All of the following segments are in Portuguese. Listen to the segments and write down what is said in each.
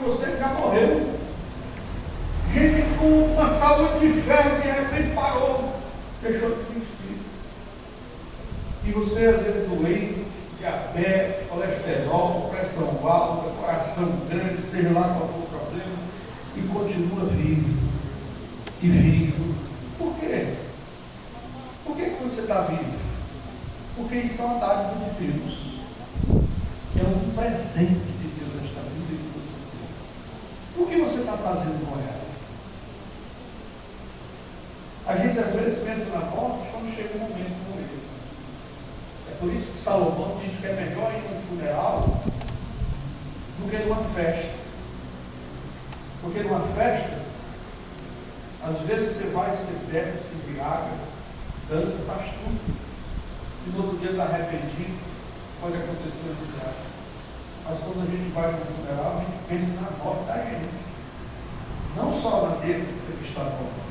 que você já morreu. Gente com uma saúde de ferro, de repente parou, deixou de existir. E você, às vezes, doente, diabetes, colesterol, pressão alta, coração grande, seja lá qual for o problema, e continua vivo. E vivo. Por quê? Por que você está vivo? Porque isso é uma dádiva de Deus. É um presente de Deus esta vida que você tem. O que você está fazendo com ela? A gente às vezes pensa na morte quando chega um momento como esse. É por isso que Salomão diz que é melhor ir num funeral do que numa festa. Porque numa festa, às vezes você vai, você bebe, se embriaga, dança, faz tudo. E no outro dia está arrependido, pode acontecer no lugar. Mas quando a gente vai no funeral, a gente pensa na morte da gente. Não só na dele que está morto.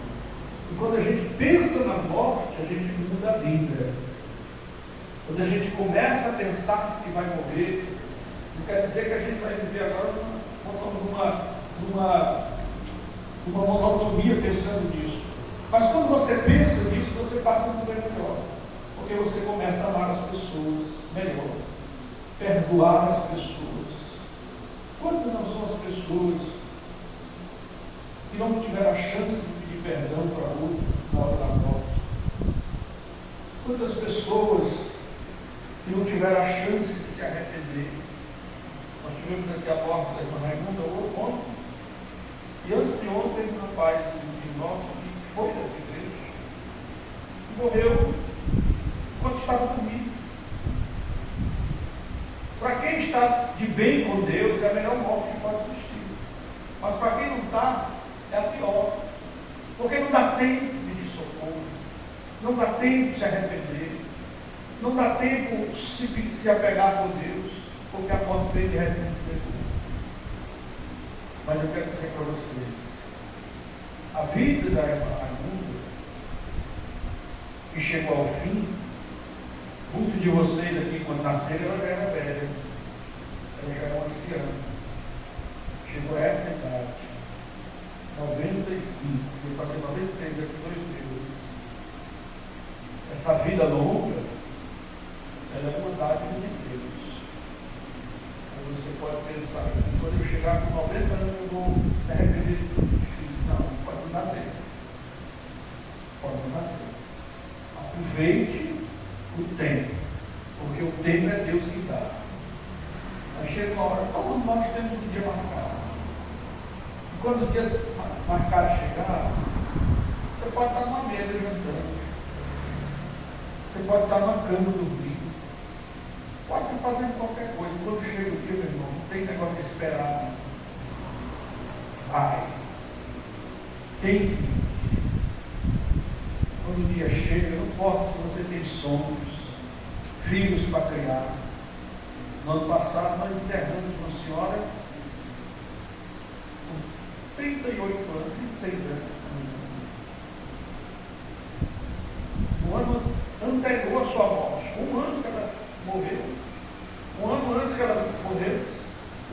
E quando a gente pensa na morte, a gente muda a vida. Quando a gente começa a pensar que vai morrer, não quer dizer que a gente vai viver agora numa monotonia pensando nisso. Mas quando você pensa nisso, você passa a viver melhor. Porque você começa a amar as pessoas melhor. Perdoar as pessoas. Quantas não são as pessoas que não tiveram a chance de pedir perdão para outro na hora da morte? Quantas pessoas que não tiveram a chance de se arrepender? Nós tivemos aqui a morte da irmã Raimunda ontem, e antes de ontem, um rapaz assim, nosso, que foi dessa igreja, morreu quando estava comigo. Para quem está de bem com Deus, é a melhor morte que pode existir. Mas para quem não está, é a pior. Porque não dá tempo de pedir socorro, não dá tempo de se arrepender, não dá tempo de se apegar com Deus, porque a morte vem de repente. Mas eu quero dizer para vocês, a vida da irmã Raimunda, que chegou ao fim, muitos de vocês aqui, quando nasceram, ela já era velha, ela já era uma anciã, chegou a essa idade, 95, vai fazer 96 daqui a 2 meses. Essa vida longa, ela é uma dádiva de Deus. Aí você pode pensar assim, quando eu chegar com 90 anos, eu vou me arrepender de tudo. Não, pode não dar tempo. Pode não dar tempo. Aproveite o tempo, porque o tempo é Deus que dá. Aí chega uma hora, todos nós temos um dia marcado. E quando o dia marcado chegar, você pode estar numa mesa jantando, você pode estar numa cama dormindo, pode estar fazendo qualquer coisa. Quando chega o dia, meu irmão, não tem negócio de esperar. Vai. Tem que ir. Quando o dia chega, não importa se você tem sonhos, filhos para criar. No ano passado, nós enterramos uma senhora com 38 anos, 26 anos. No ano anterior à sua morte, um ano que ela morreu, um ano antes que ela morresse,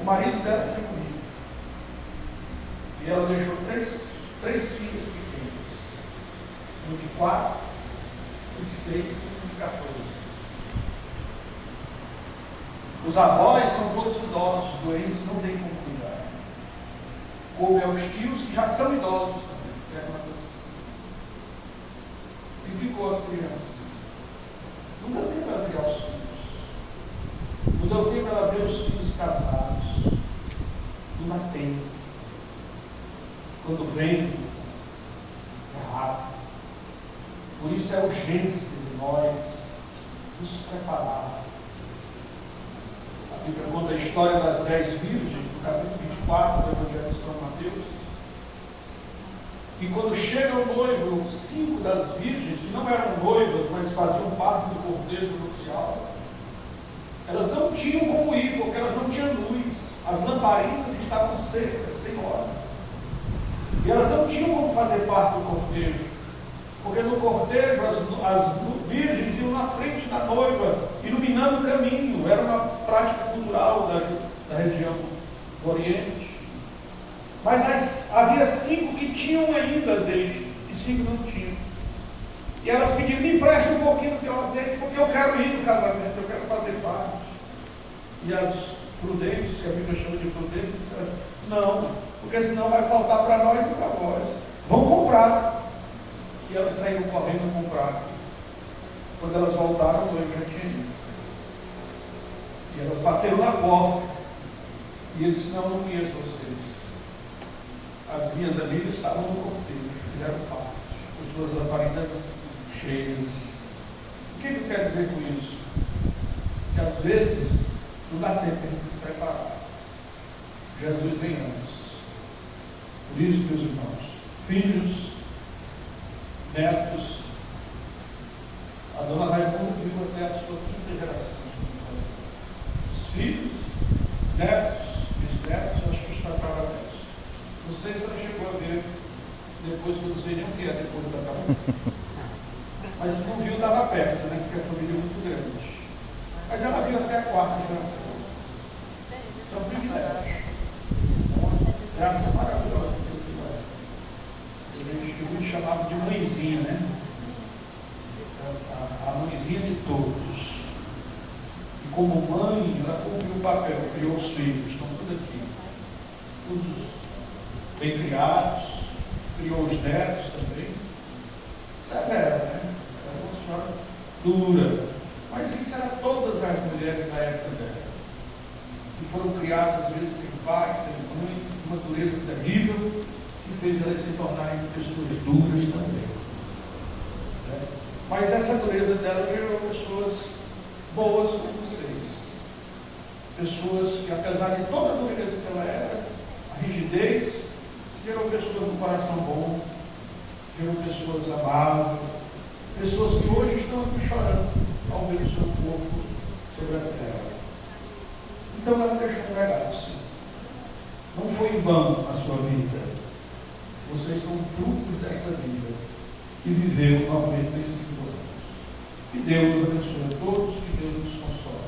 o marido dela tinha morrido. E ela deixou três filhos pequenos. Um de 4, um de 6 e um de 14. Os avós são todos idosos, doentes, não tem como cuidar. Como é os tios que já são idosos também. E ficou as crianças. Não deu tempo para criar os filhos. Não deu tempo para ver os filhos casados. Não dá tempo. Quando vem, é rápido. Por isso é urgência de nós nos preparar. A Bíblia conta a história das 10 virgens, no capítulo 24 do Evangelho de São Mateus. E quando chega o noivo, 5 das virgens, que não eram noivas, mas faziam parte do cortejo nupcial, elas não tinham como ir, porque elas não tinham luz. As lamparinas estavam secas, sem óleo. E elas não tinham como fazer parte do cortejo. Porque no cortejo as virgens iam na frente da noiva, iluminando o caminho. Era uma prática cultural da região do Oriente. Mas havia 5 que tinham ainda azeite e 5 não tinham. E elas pediram: me empresta um pouquinho do teu azeite, porque eu quero ir no casamento, eu quero fazer parte. E as prudentes, que a Bíblia chama de prudentes, disseram: não, porque senão vai faltar para nós e para vós. Vão comprar. E elas saíram correndo comprar. Quando elas voltaram, o noivo já tinha ido. E elas bateram na porta. E ele disse: não conheço vocês. As minhas amigas estavam no cortejo, fizeram parte, com suas lamparinas cheias. O que eu quero dizer com isso? Que às vezes não dá tempo de se preparar. Jesus vem antes. Por isso, meus irmãos, filhos, netos, a dona Raimunda viu até a sua 5ª geração. Os filhos, netos, bisnetos, acho que os tataranetos. Não sei se ela chegou a ver depois, que eu não sei nem o que é depois do tataravô. Mas se não viu, estava perto, né? Porque a família é muito grande. Mas ela viu até a 4ª geração. Isso é um privilégio. Uma graça maravilhosa que eu tive. Eu me chamava de mãezinha, né? A mãezinha de todos. E como mãe, ela cumpriu o papel, criou os filhos, estão tudo aqui. Todos bem criados, criou os netos também. Severa, né? Era uma senhora dura. Mas isso era todas as mulheres da época dela. Que foram criadas, às vezes, sem pai, sem mãe, uma dureza terrível, que fez elas se tornarem pessoas duras também. Mas essa dureza dela gerou pessoas boas como vocês. Pessoas que, apesar de toda a dureza que ela era, a rigidez, gerou pessoas com coração bom, gerou pessoas amáveis, pessoas que hoje estão aqui chorando ao ver o seu corpo sobre a terra. Então ela deixou um legado, sim. Não foi em vão a sua vida. Vocês são frutos desta vida que viveu 95 anos. Que Deus abençoe a todos, que Deus nos console.